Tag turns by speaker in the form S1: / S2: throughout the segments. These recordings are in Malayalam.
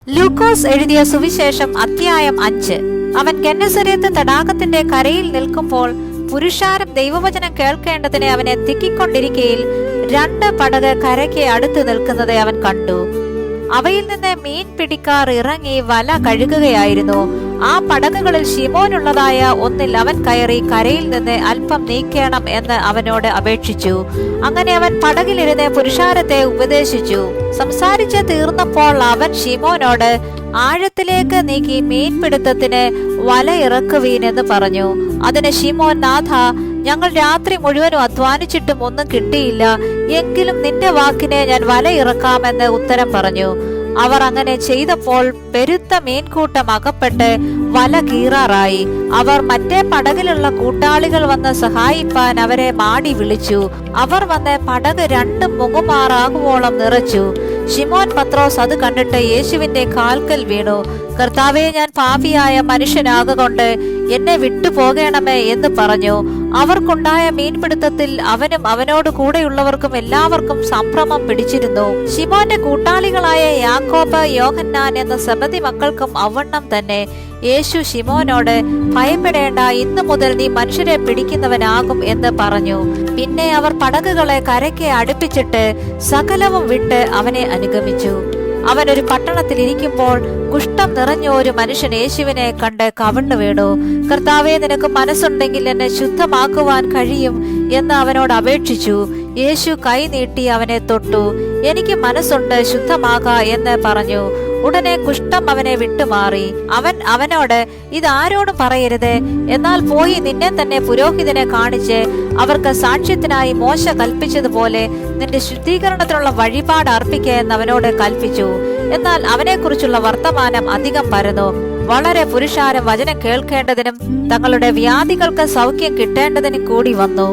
S1: ലൂക്കോസ് എഴുതിയ സുവിശേഷം അധ്യായം 5. അവൻ ഗെന്നസരേത്ത് തടാകത്തിന്റെ കരയിൽ നിൽക്കുമ്പോൾ പുരുഷാരം ദൈവവചനം കേൾക്കേണ്ടതിന് അവനെ തിക്കിക്കൊണ്ടിരിക്കയിൽ 2 പടക് കരയ്ക്ക് അടുത്ത് നിൽക്കുന്നത് അവൻ കണ്ടു. അവയിൽ നിന്ന് മീൻ പിടിക്കാർ ഇറങ്ങി വല കഴുകുകയായിരുന്നു. ആ പടകുകളിൽ ശിമോനുള്ളതായ ഒന്നിൽ അവൻ കയറി കരയിൽ നിന്ന് അല്പം നീക്കണം എന്ന് അവനോട് അപേക്ഷിച്ചു. അങ്ങനെ അവൻ പടകിലിരുന്ന് പുരുഷാരത്തെ ഉപദേശിച്ചു. സംസാരിച്ച് തീർന്നപ്പോൾ അവൻ ശിമോനോട്, ആഴത്തിലേക്ക് നീക്കി മീൻപിടുത്തത്തിന് വല ഇറക്കുവീനെന്ന് പറഞ്ഞു. അതിന് ശിമോൻ, നാഥ, ഞങ്ങൾ രാത്രി മുഴുവനും അധ്വാനിച്ചിട്ടും ഒന്നും കിട്ടിയില്ല. എങ്കിലും നിന്റെ വാക്കിനെ ഞാൻ വല ഇറക്കാമെന്ന് ഉത്തരം പറഞ്ഞു. അവർ അങ്ങനെ ചെയ്തപ്പോൾ പെരുത്ത മീൻകൂട്ടം അകപ്പെട്ട് വല കീറാറായി. അവർ മറ്റേ പടകിലുള്ള കൂട്ടാളികൾ വന്ന് സഹായിപ്പാൻ അവരെ മാടി വിളിച്ചു. അവർ വന്ന് പടക് 2 മുങ്ങുമാറാകുവോളം നിറച്ചു. ശിമോൻ പത്രോസ് അത് കണ്ടിട്ട് യേശുവിന്റെ കാൽക്കൽ വീണു. കർത്താവേ, ഞാൻ പാപിയായ മനുഷ്യനാകൊണ്ട് എന്നെ വിട്ടുപോകണമേ എന്ന് പറഞ്ഞു. അവർക്കുണ്ടായ മീൻപിടുത്തത്തിൽ അവനും അവനോട് കൂടെയുള്ളവർക്കും എല്ലാവർക്കും സംഭ്രമം പിടിച്ചിരുന്നു. ശിമോന്റെ കൂട്ടാളികളായ യാക്കോബ്, യോഹന്നാൻ എന്ന സെബദി മക്കൾക്കും അവണ്ണം തന്നെ. യേശു ശിമോനോട്, ഭയപ്പെടേണ്ട, ഇന്നു മുതൽ നീ മനുഷ്യരെ പിടിക്കുന്നവനാകും എന്ന് പറഞ്ഞു. പിന്നെ അവർ പടകുകളെ കരയ്ക്ക് അടുപ്പിച്ചിട്ട് സകലവും വിട്ട് അവനെ അനുഗമിച്ചു. അവൻ ഒരു പട്ടണത്തിൽ ഇരിക്കുമ്പോൾ കുഷ്ഠം നിറഞ്ഞ ഒരു മനുഷ്യൻ യേശുവിനെ കണ്ട് കവിണ്ണു വീണു. കർത്താവേ, നിനക്ക് മനസ്സുണ്ടെങ്കിൽ എന്നെ ശുദ്ധമാക്കുവാൻ കഴിയും എന്ന് അവനോട് അപേക്ഷിച്ചു. യേശു കൈ നീട്ടി അവനെ തൊട്ടു. എനിക്ക് മനസ്സുണ്ട്, ശുദ്ധമാക എന്ന് പറഞ്ഞു. ഉടനെ കുഷ്ഠം അവനെ വിട്ടുമാറി. അവൻ അവനോട്, ഇതാരോടും പറയരുത്, എന്നാൽ പോയി നിന്നെ തന്നെ പുരോഹിതനെ കാണിച്ച് അവർക്ക് സാക്ഷ്യത്തിനായി മോശ കൽപ്പിച്ചതുപോലെ നിന്റെ ശുദ്ധീകരണത്തിനുള്ള വഴിപാട് അർപ്പിക്ക എന്ന് അവനോട് കൽപ്പിച്ചു. എന്നാൽ അവനെക്കുറിച്ചുള്ള വർത്തമാനം അധികം പരന്നു. വളരെ പുരുഷാരം വചനം കേൾക്കേണ്ടതിനും തങ്ങളുടെ വ്യാധികൾക്ക് സൗഖ്യം കിട്ടേണ്ടതിനും കൂടി വന്നു.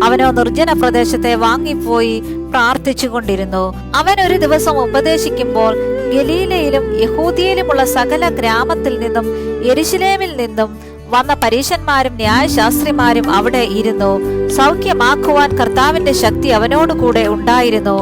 S1: അവനോ നിർജ്ജന പ്രദേശത്തെ വാങ്ങിപ്പോയി പ്രാർത്ഥിച്ചുകൊണ്ടിരുന്നു. അവൻ ഒരു ദിവസം ഉപദേശിക്കുമ്പോൾ ഗലീലയിലും യഹൂദിയയിലുമുള്ള സകല ഗ്രാമത്തിൽ നിന്നും യെരുശലേമിൽ നിന്നും വന്ന പരീശന്മാരും ന്യായശാസ്ത്രിമാരും അവിടെ ഇരുന്നു. സൗഖ്യമാക്കുവാൻ കർത്താവിന്റെ ശക്തി അവനോട് കൂടെ ഉണ്ടായിരുന്നു.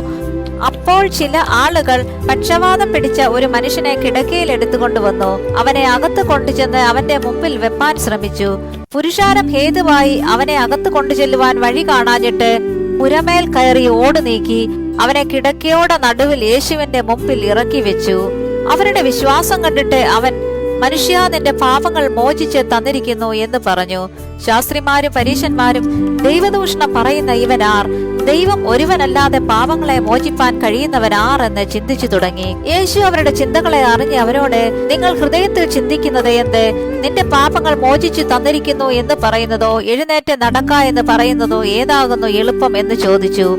S1: അപ്പോൾ ചില ആളുകൾ പക്ഷവാതം പിടിച്ച ഒരു മനുഷ്യനെ കിടക്കയിൽ എടുത്തുകൊണ്ടുവന്നു. അവനെ അകത്ത് കൊണ്ടുചെന്ന് അവന്റെ മുമ്പിൽ വെപ്പാൻ ശ്രമിച്ചു. പുരുഷാരം ഹേതുവായി അവനെ അകത്ത് കൊണ്ടുചെല്ലുവാൻ വഴി കാണാഞ്ഞിട്ട് പുരമേൽ കയറി ഓട് നീക്കി അവനെ കിടക്കയോടെ നടുവിൽ യേശുവിന്റെ മുമ്പിൽ ഇറക്കി വെച്ചു. അവരുടെ വിശ്വാസം കണ്ടിട്ട് അവൻ, മനുഷ്യ, നിന്റെ പാപങ്ങൾ മോചിച്ച് തന്നിരിക്കുന്നു എന്ന് പറഞ്ഞു. ശാസ്ത്രിമാരും പരീശന്മാരും, ദൈവദൂഷണം പറയുന്ന ഇവനാർ? ദൈവം ഒരുവനല്ലാതെ പാപങ്ങളെ മോചിപ്പാൻ കഴിയുന്നവനാർ എന്ന് ചിന്തിച്ചു തുടങ്ങി. യേശു അവരുടെ ചിന്തകളെ അറിഞ്ഞ് അവരോട്, നിങ്ങൾ ഹൃദയത്തിൽ ചിന്തിക്കുന്നത് എന്ത്? നിന്റെ പാപങ്ങൾ മോചിച്ചു തന്നിരിക്കുന്നു എന്ന് പറയുന്നതോ എഴുന്നേറ്റ് നടക്ക എന്ന് പറയുന്നതോ ഏതാകുന്നു എളുപ്പം എന്ന് ചോദിച്ചു.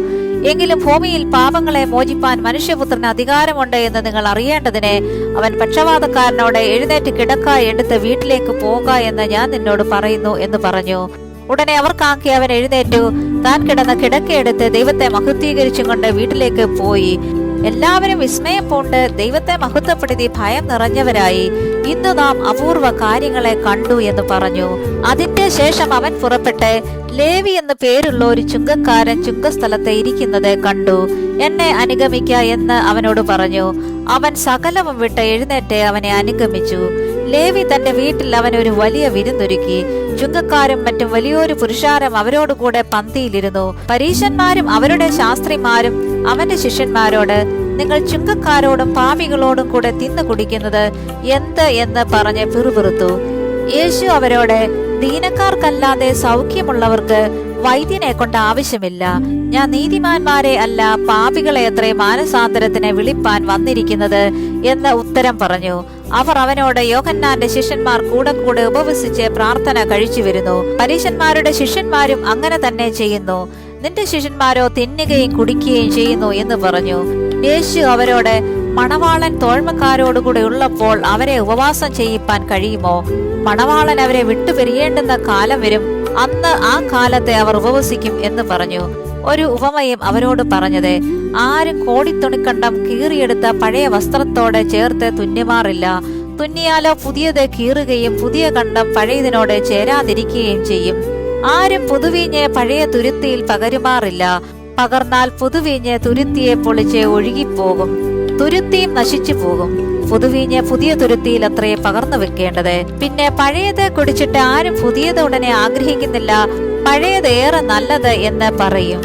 S1: എങ്കിലും ഭൂമിയിൽ പാപങ്ങളെ മോചിപ്പാൻ മനുഷ്യപുത്രന് അധികാരമുണ്ട് എന്ന് നിങ്ങൾ അറിയേണ്ടതിന് അവൻ പക്ഷവാതക്കാരനോട്, എഴുന്നേറ്റ് കിടക്ക, എടുത്ത് വീട്ടിലേക്ക് പോക എന്ന് ഞാൻ നിന്നോട് പറയുന്നു എന്ന് പറഞ്ഞു. ഉടനെ അവർക്കാക്കി അവൻ എഴുന്നേറ്റു. താൻ കിടന്ന കിടക്കയെടുത്ത് ദൈവത്തെ മഹത്വീകരിച്ചും കൊണ്ട് വീട്ടിലേക്ക് പോയി. എല്ലാവരും വിസ്മയം പൂണ്ട് ദൈവത്തെ മഹത്വപ്പെടുത്തി ഭയം നിറഞ്ഞവരായി. ഇന്ന് നാം അപൂർവ കാര്യങ്ങളെ കണ്ടു എന്ന് പറഞ്ഞു. അതിന്റെ ശേഷം അവൻ പുറപ്പെട്ട് ലേവി എന്ന് പേരുള്ള ഒരു ചുങ്കക്കാരൻ ചുങ്കസ്ഥലത്ത് ഇരിക്കുന്നത് കണ്ടു. എന്നെ അനുഗമിക്ക എന്ന് അവനോട് പറഞ്ഞു. അവൻ സകലവും വിട്ട് എഴുന്നേറ്റ് അവനെ അനുഗമിച്ചു. ലേവി തന്റെ വീട്ടിൽ അവൻ ഒരു വലിയ വിരുന്നൊരുക്കി. ചുങ്കക്കാരും മറ്റും വലിയൊരു പുരുഷാരം അവരോടുകൂടെ പന്തിയിലിരുന്നു. പരീശന്മാരും അവരുടെ ശാസ്ത്രിമാരും അവന്റെ ശിഷ്യന്മാരോട്, നിങ്ങൾ ചുങ്കക്കാരോടും പാപികളോടും കൂടെ തിന്നു കുടിക്കുന്നത് എന്ത് എന്ന് പറഞ്ഞ് പിറുപിറുത്തു. യേശു അവരോട്, ദീനക്കാർക്കല്ലാതെ സൗഖ്യമുള്ളവർക്ക് വൈദ്യനെ കൊണ്ട് ആവശ്യമില്ല. ഞാൻ നീതിമാന്മാരെ അല്ല, പാപികളെ അത്രേ മാനസാന്തരത്തിന് വിളിപ്പാൻ വന്നിരിക്കുന്നത് എന്ന് ഉത്തരം പറഞ്ഞു. അവർ അവനോട്, യോഹന്നാന്റെ ശിഷ്യന്മാർ കൂടെ കൂടെ ഉപവസിച്ച് പ്രാർത്ഥന കഴിച്ചു വരുന്നു. പരീശന്മാരുടെ ശിഷ്യന്മാരും അങ്ങനെ തന്നെ ചെയ്യുന്നു. നിന്റെ ശിഷ്യന്മാരോ തിന്നുകയും കുടിക്കുകയും ചെയ്യുന്നു എന്ന് പറഞ്ഞു. യേശു അവരോട്, മണവാളൻ തോഴ്മക്കാരോടുകൂടെ ഉള്ളപ്പോൾ അവരെ ഉപവാസം ചെയ്യിപ്പാൻ കഴിയുമോ? മണവാളൻ അവരെ വിട്ടുപിരിയേണ്ടുന്ന കാലം വരും, അന്ന് ആ കാലത്തെ അവർ ഉപവസിക്കും എന്ന് പറഞ്ഞു. ഒരു ഉപമയും അവരോട് പറഞ്ഞത്, ആരും കോടിത്തുണിക്കണ്ടം കീറിയെടുത്ത പഴയ വസ്ത്രത്തോടെ ചേർത്ത് തുന്നിമാറില്ല. തുന്നിയാലോ പുതിയത് കീറുകയും പുതിയ കണ്ടം പഴയതിനോട് ചേരാതിരിക്കുകയും ചെയ്യും. ആരും പുതുവീഞ്ഞ് പഴയ തുരുത്തിയിൽ പകരുമാറില്ല. പകർന്നാൽ പുതുവീഞ്ഞ് തുരുത്തിയെ പൊളിച്ച് ഒഴുകിപ്പോകും, തുരുത്തിയും നശിച്ചു പോകും. പുതുവീഞ്ഞ് പുതിയ തുരുത്തിയിൽ അത്രേ പകർന്നു വെക്കേണ്ടത്. പിന്നെ പഴയത് കുടിച്ചിട്ട് ആരും പുതിയത് ഉടനെ ആഗ്രഹിക്കുന്നില്ല, പഴയത് ഏറെ നല്ലത് എന്ന് പറയും.